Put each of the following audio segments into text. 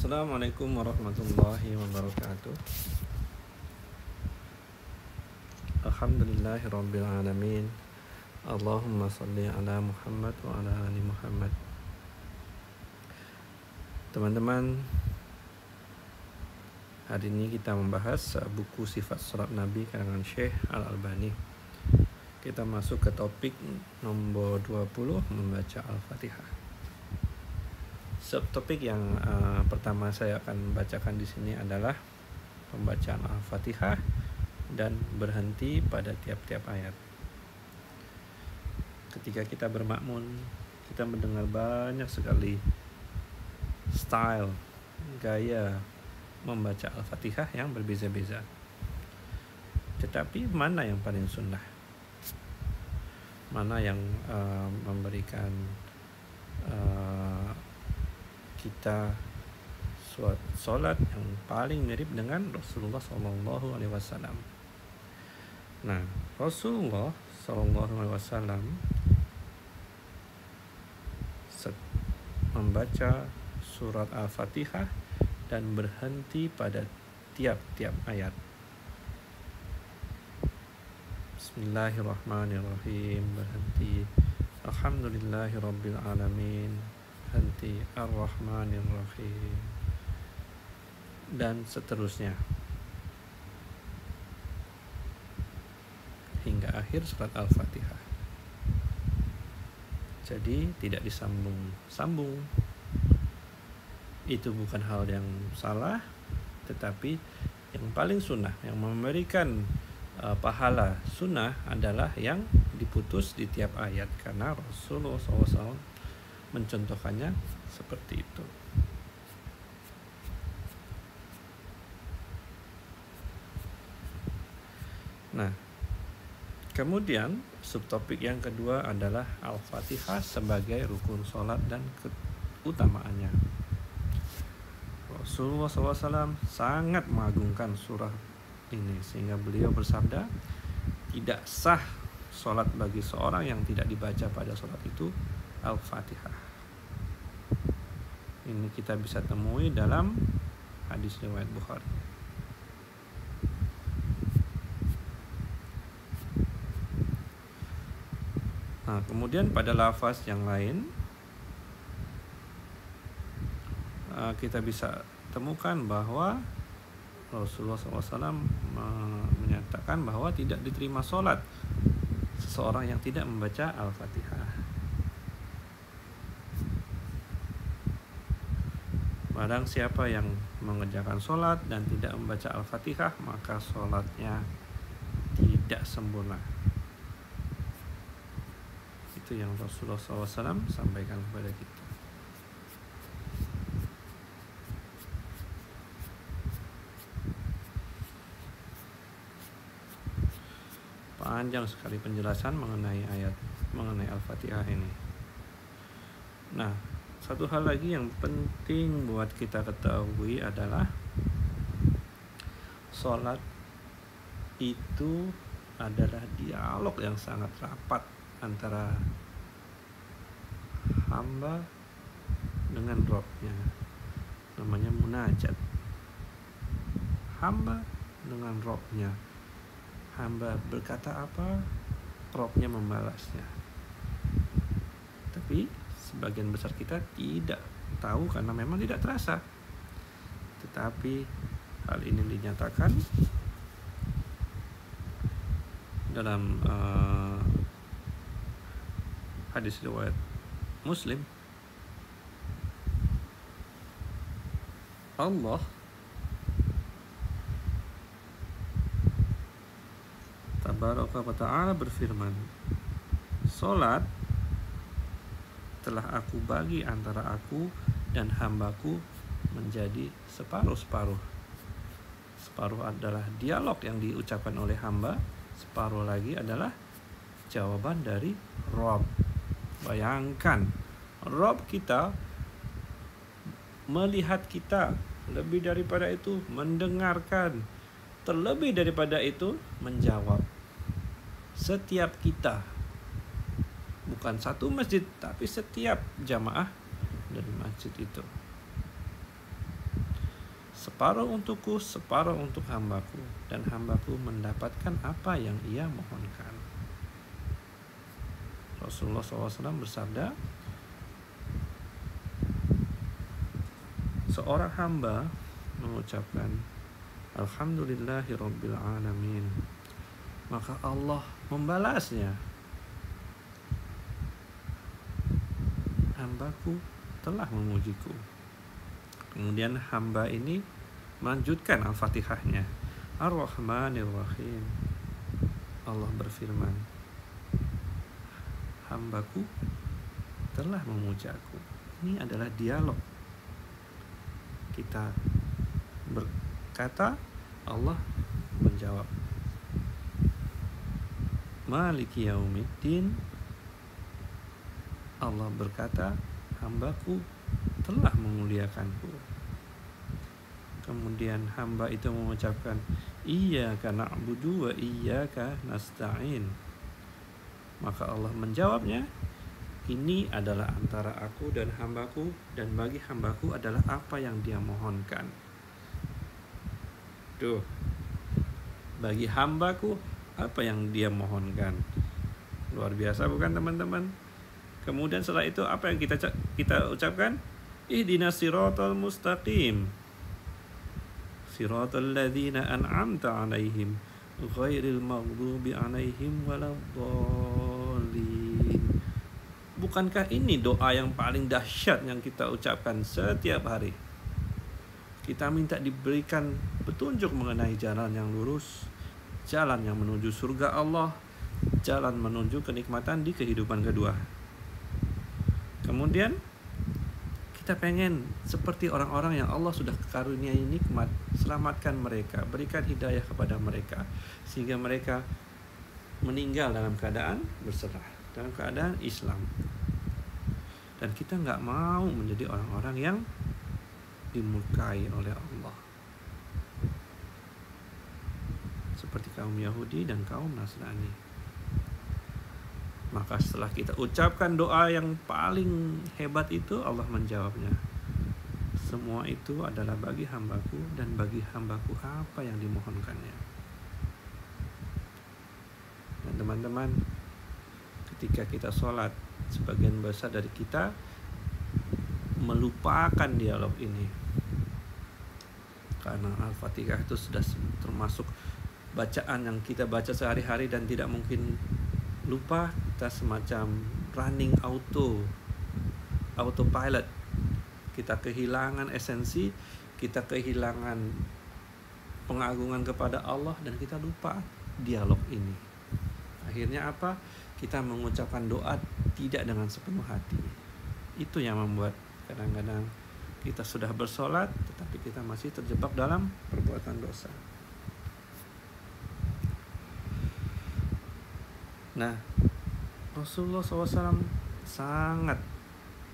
Assalamualaikum warahmatullahi wabarakatuh. Alhamdulillahirabbil alamin. Allahumma shalli ala Muhammad wa ala ali Muhammad. Teman-teman, hari ini kita membahas buku Sifat Salat Nabi karangan Syekh Al-Albani. Kita masuk ke topik nomor 20, membaca Al-Fatihah. Subtopik yang pertama saya akan bacakan di sini adalah pembacaan Al-Fatihah dan berhenti pada tiap-tiap ayat. Ketika kita bermakmun, kita mendengar banyak sekali style, gaya membaca Al-Fatihah yang berbeza-beza. Tetapi mana yang paling sunnah? Mana yang memberikan kita solat yang paling mirip dengan Rasulullah SAW. Nah, Rasulullah SAW membaca surat Al-Fatihah dan berhenti pada tiap-tiap ayat. Bismillahirrahmanirrahim, berhenti. Alhamdulillahirabbil alamin, berhenti. Ar-Rahmanir-Rahim, dan seterusnya hingga akhir surat Al-Fatihah. Jadi tidak disambung-sambung. Itu bukan hal yang salah, tetapi yang paling sunnah, yang memberikan pahala sunnah adalah yang diputus di tiap ayat, karena Rasulullah SAW mencontohkannya seperti itu. Nah, kemudian subtopik yang kedua adalah Al-Fatihah sebagai rukun sholat dan keutamaannya. Rasulullah SAW sangat mengagungkan surah ini, sehingga beliau bersabda, tidak sah sholat bagi seorang yang tidak dibaca pada sholat itu Al-Fatihah. Ini kita bisa temui dalam hadis riwayat Bukhari. Nah, kemudian pada lafaz yang lain kita bisa temukan bahwa Rasulullah SAW menyatakan bahwa tidak diterima sholat seseorang yang tidak membaca Al-Fatihah. Barang siapa yang mengerjakan sholat dan tidak membaca Al-Fatihah, maka sholatnya tidak sempurna. Itu yang Rasulullah SAW sampaikan kepada kita. Panjang sekali penjelasan mengenai Al-Fatihah ini. Nah, satu hal lagi yang penting buat kita ketahui adalah sholat itu adalah dialog yang sangat rapat antara hamba dengan Rabb-nya. Namanya munajat. Hamba dengan Rabb-nya. Hamba berkata apa, Rabb-nya membalasnya. Tapi sebagian besar kita tidak tahu karena memang tidak terasa. Tetapi hal ini dinyatakan dalam hadis riwayat Muslim. Allah Tabaraka wa ta'ala berfirman, "Salat telah aku bagi antara aku dan hambaku menjadi separuh-separuh." Separuh adalah dialog yang diucapkan oleh hamba, separuh lagi adalah jawaban dari Rabb. Bayangkan, Rabb kita melihat kita, lebih daripada itu mendengarkan, terlebih daripada itu menjawab setiap kita. Bukan satu masjid, tapi setiap jamaah dari masjid itu. separuh untukku, separuh untuk hambaku, dan hambaku mendapatkan apa yang ia mohonkan. Rasulullah SAW bersabda, seorang hamba mengucapkan Alhamdulillahirabbil alamin, maka Allah membalasnya, hambaku telah memujiku. Kemudian hamba ini melanjutkan Al-Fatihahnya, Ar-Rahmanir Rahim. Allah berfirman, hambaku telah memujaku. Ini adalah dialog. Kita berkata, Allah menjawab. Maliki yaumiddin, Allah berkata, hambaku telah memuliakanku. Kemudian hamba itu mengucapkan, iyyaka na'budu wa iyyaka nasta'in. Maka Allah menjawabnya, ini adalah antara aku dan hambaku, dan bagi hambaku adalah apa yang dia mohonkan. Tuh, bagi hambaku apa yang dia mohonkan. Luar biasa bukan teman-teman? Kemudian setelah itu apa yang kita ucapkan? Ihdinas siratal mustaqim, siratal ladzina an'amta 'alaihim ghairil maghdubi 'alaihim waladdallin. Bukankah ini doa yang paling dahsyat yang kita ucapkan setiap hari? Kita minta diberikan petunjuk mengenai jalan yang lurus, jalan yang menuju surga Allah, jalan menuju kenikmatan di kehidupan kedua. Kemudian kita pengen seperti orang-orang yang Allah sudah karuniai nikmat, selamatkan mereka, berikan hidayah kepada mereka, sehingga mereka meninggal dalam keadaan berserah, dalam keadaan Islam. Dan kita nggak mau menjadi orang-orang yang dimurkai oleh Allah, seperti kaum Yahudi dan kaum Nasrani. Maka setelah kita ucapkan doa yang paling hebat itu, Allah menjawabnya, semua itu adalah bagi hambaku, dan bagi hambaku apa yang dimohonkannya. Dan teman-teman, ketika kita sholat, sebagian besar dari kita melupakan dialog ini, karena Al-Fatihah itu sudah termasuk bacaan yang kita baca sehari-hari dan tidak mungkin lupa. Kita semacam running autopilot. Kita kehilangan esensi, kita kehilangan pengagungan kepada Allah, dan kita lupa dialog ini. Akhirnya apa? Kita mengucapkan doa tidak dengan sepenuh hati. Itu yang membuat kadang-kadang kita sudah bersolat, tetapi kita masih terjebak dalam perbuatan dosa. Nah, Rasulullah SAW sangat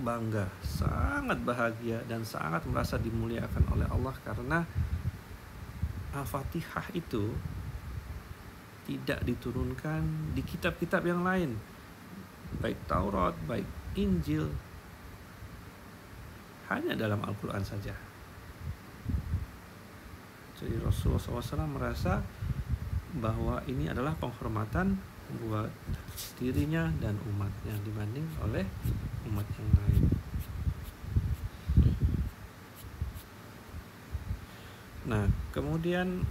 bangga, sangat bahagia, dan sangat merasa dimuliakan oleh Allah karena Al-Fatihah itu tidak diturunkan di kitab-kitab yang lain, baik Taurat, baik Injil, hanya dalam Al-Quran saja. Jadi Rasulullah SAW merasa bahwa ini adalah penghormatan buat dirinya dan umatnya dibanding oleh umat yang lain. Nah, kemudian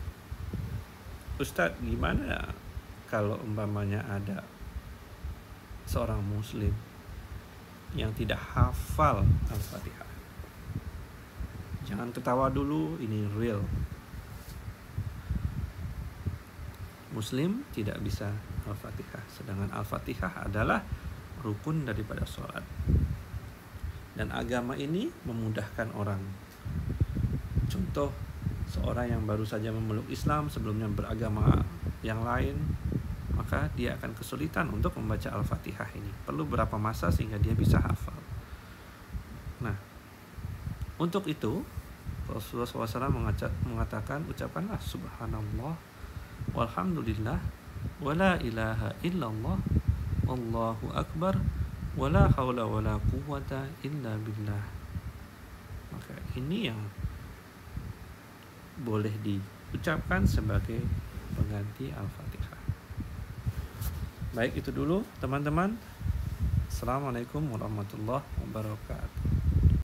Ustadz, gimana kalau umpamanya ada seorang muslim yang tidak hafal Al-Fatihah? Jangan ketawa dulu, ini real. Muslim tidak bisa Al-Fatihah, sedangkan Al-Fatihah adalah rukun daripada sholat. Dan agama ini memudahkan orang. Contoh, seorang yang baru saja memeluk Islam, sebelumnya beragama yang lain, maka dia akan kesulitan untuk membaca Al-Fatihah ini. Perlu berapa masa sehingga dia bisa hafal. Nah, untuk itu Rasulullah SAW mengatakan, ucapkanlah subhanallah walhamdulillah wala ilaha illallah wallahu akbar wala haula wala quwwata illa billah. Maka ini yang boleh diucapkan sebagai pengganti Al-Fatihah. Baik, itu dulu teman-teman. Assalamualaikum warahmatullahi wabarakatuh.